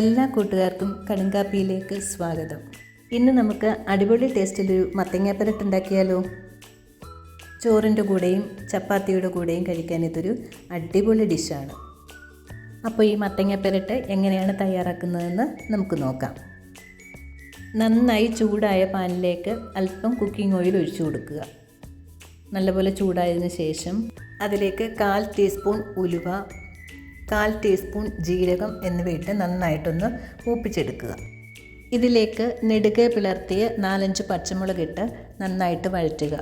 എല്ലാ കൂട്ടുകാർക്കും കടുങ്കാപ്പിയിലേക്ക് സ്വാഗതം. ഇന്ന് നമുക്ക് അടിപൊളി ടേസ്റ്റിലൊരു മത്തങ്ങാപ്പരട്ട് ഉണ്ടാക്കിയാലോ. ചോറിൻ്റെ കൂടെയും ചപ്പാത്തിയുടെ കൂടെയും കഴിക്കാൻ ഇതൊരു അടിപൊളി ഡിഷാണ്. അപ്പോൾ ഈ മത്തങ്ങാപ്പരട്ട് എങ്ങനെയാണ് തയ്യാറാക്കുന്നതെന്ന് നമുക്ക് നോക്കാം. നന്നായി ചൂടായ പാനിലേക്ക് അല്പം കുക്കിംഗ് ഓയിൽ ഒഴിച്ചു കൊടുക്കുക. നല്ലപോലെ ചൂടായതിനു ശേഷം അതിലേക്ക് 1/4 ടീസ്പൂൺ ഉലുവ, 1/4 ടീസ്പൂൺ ജീരകം എന്നിവയിട്ട് നന്നായിട്ടൊന്ന് മൂപ്പിച്ചെടുക്കുക. ഇതിലേക്ക് നെടുകെ പിളർത്തിയ 4-5 പച്ചമുളക് ഇട്ട് നന്നായിട്ട് വഴറ്റുക.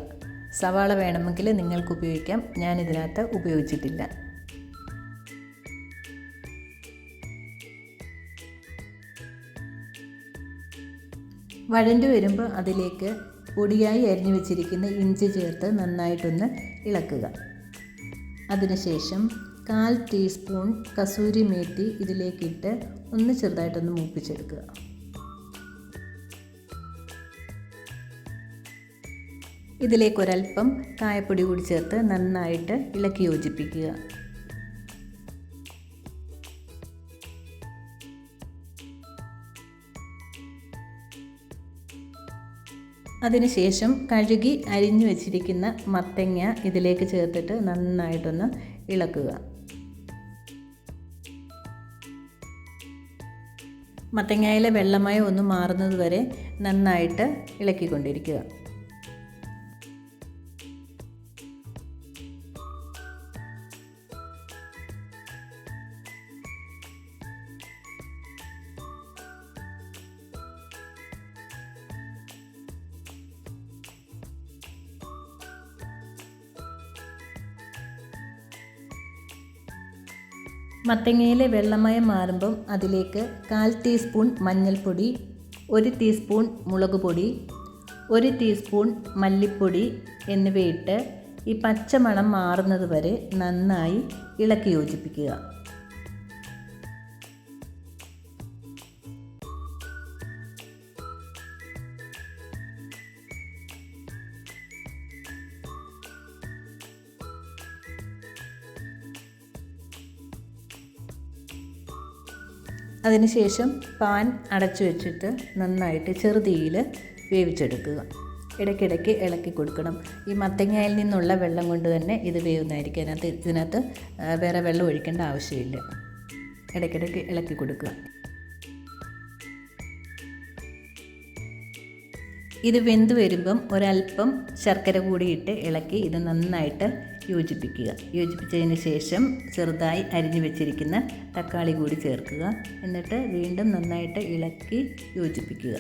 സവാള വേണമെങ്കിൽ നിങ്ങൾക്ക് ഉപയോഗിക്കാം, ഞാനിതിനകത്ത് ഉപയോഗിച്ചിട്ടില്ല. വഴണ്ടു വരുമ്പോൾ അതിലേക്ക് പൊടിയായി അരിഞ്ഞു വെച്ചിരിക്കുന്ന ഇഞ്ചി ചേർത്ത് നന്നായിട്ടൊന്ന് ഇളക്കുക. അതിനുശേഷം 1/4 ടീസ്പൂൺ കസൂരി മേത്തി ഇതിലേക്കിട്ട് ഒന്ന് ചെറുതായിട്ടൊന്ന് മൂപ്പിച്ചെടുക്കുക. ഇതിലേക്കൊരൽപ്പം കായപ്പൊടി കൂടി ചേർത്ത് നന്നായിട്ട് ഇളക്കി യോജിപ്പിക്കുക. അതിനുശേഷം കഴുകി അരിഞ്ഞു വെച്ചിരിക്കുന്ന മത്തങ്ങ ഇതിലേക്ക് ചേർത്തിട്ട് നന്നായിട്ടൊന്ന് ഇളക്കുക. മത്തങ്ങയിലെ വെള്ളമയം ഒന്ന് മാറുന്നത് വരെ നന്നായിട്ട് ഇളക്കിക്കൊണ്ടിരിക്കുക. മത്തങ്ങയിലെ വെള്ളമയം മാറുമ്പം അതിലേക്ക് 1/4 ടീസ്പൂൺ മഞ്ഞൾപ്പൊടി, 1 ടീസ്പൂൺ മുളക് പൊടി, 1 ടീസ്പൂൺ മല്ലിപ്പൊടി എന്നിവയിട്ട് ഈ പച്ചമണം മാറുന്നത് വരെ നന്നായി ഇളക്കി യോജിപ്പിക്കുക. അതിനുശേഷം പാൻ അടച്ചു വെച്ചിട്ട് നന്നായിട്ട് ചെറുതീയിൽ വേവിച്ചെടുക്കുക. ഇടയ്ക്കിടയ്ക്ക് ഇളക്കി കൊടുക്കണം. ഈ മത്തങ്ങയിൽ നിന്നുള്ള വെള്ളം കൊണ്ട് തന്നെ ഇത് വേവുന്നതായിരിക്കും. ഇതിനകത്ത് വേറെ വെള്ളം ഒഴിക്കേണ്ട ആവശ്യമില്ല. ഇടയ്ക്കിടയ്ക്ക് ഇളക്കി കൊടുക്കുക. ഇത് വെന്ത് വരുമ്പം ഒരല്പം ശർക്കര കൂടിയിട്ട് ഇളക്കി ഇത് നന്നായിട്ട് യോജിപ്പിച്ചതിന് ശേഷം ചെറുതായി അരിഞ്ഞു വെച്ചിരിക്കുന്ന തക്കാളി കൂടി ചേർക്കുക. എന്നിട്ട് വീണ്ടും നന്നായിട്ട് ഇളക്കി യോജിപ്പിക്കുക.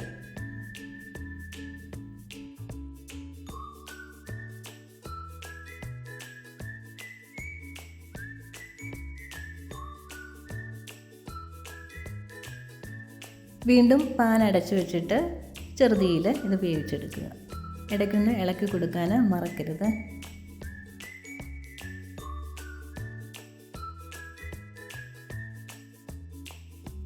വീണ്ടും പാൻ അടച്ചു വെച്ചിട്ട് ചെറുതീയിൽ ഇത് വേവിച്ചെടുക്കുക. ഇടയ്ക്കൊന്ന് ഇളക്കി കൊടുക്കാൻ മറക്കരുത്.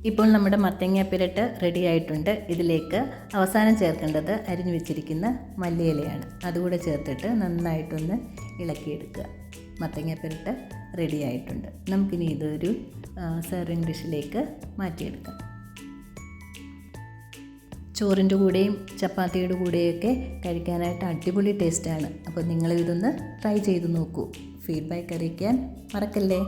ഇപ്പോൾ നമ്മുടെ മത്തങ്ങാപ്പരട്ട് റെഡി ആയിട്ടുണ്ട്. ഇതിലേക്ക് അവസാനം ചേർക്കേണ്ടത് അരിഞ്ഞു വെച്ചിരിക്കുന്ന മല്ലിയിലയാണ്. അതുകൂടെ ചേർത്തിട്ട് നന്നായിട്ടൊന്ന് ഇളക്കിയെടുക്കുക. മത്തങ്ങാപ്പരട്ട് റെഡി ആയിട്ടുണ്ട്. നമുക്കിനി ഇതൊരു സെർവിങ് ഡിഷിലേക്ക് മാറ്റിയെടുക്കാം. ചോറിൻ്റെ കൂടെയും ചപ്പാത്തിയുടെ കൂടെയൊക്കെ കഴിക്കാനായിട്ട് അടിപൊളി ടേസ്റ്റാണ്. അപ്പോൾ നിങ്ങളിതൊന്ന് ട്രൈ ചെയ്ത് നോക്കൂ. ഫീഡ്ബാക്ക് അറിയിക്കാൻ മറക്കല്ലേ.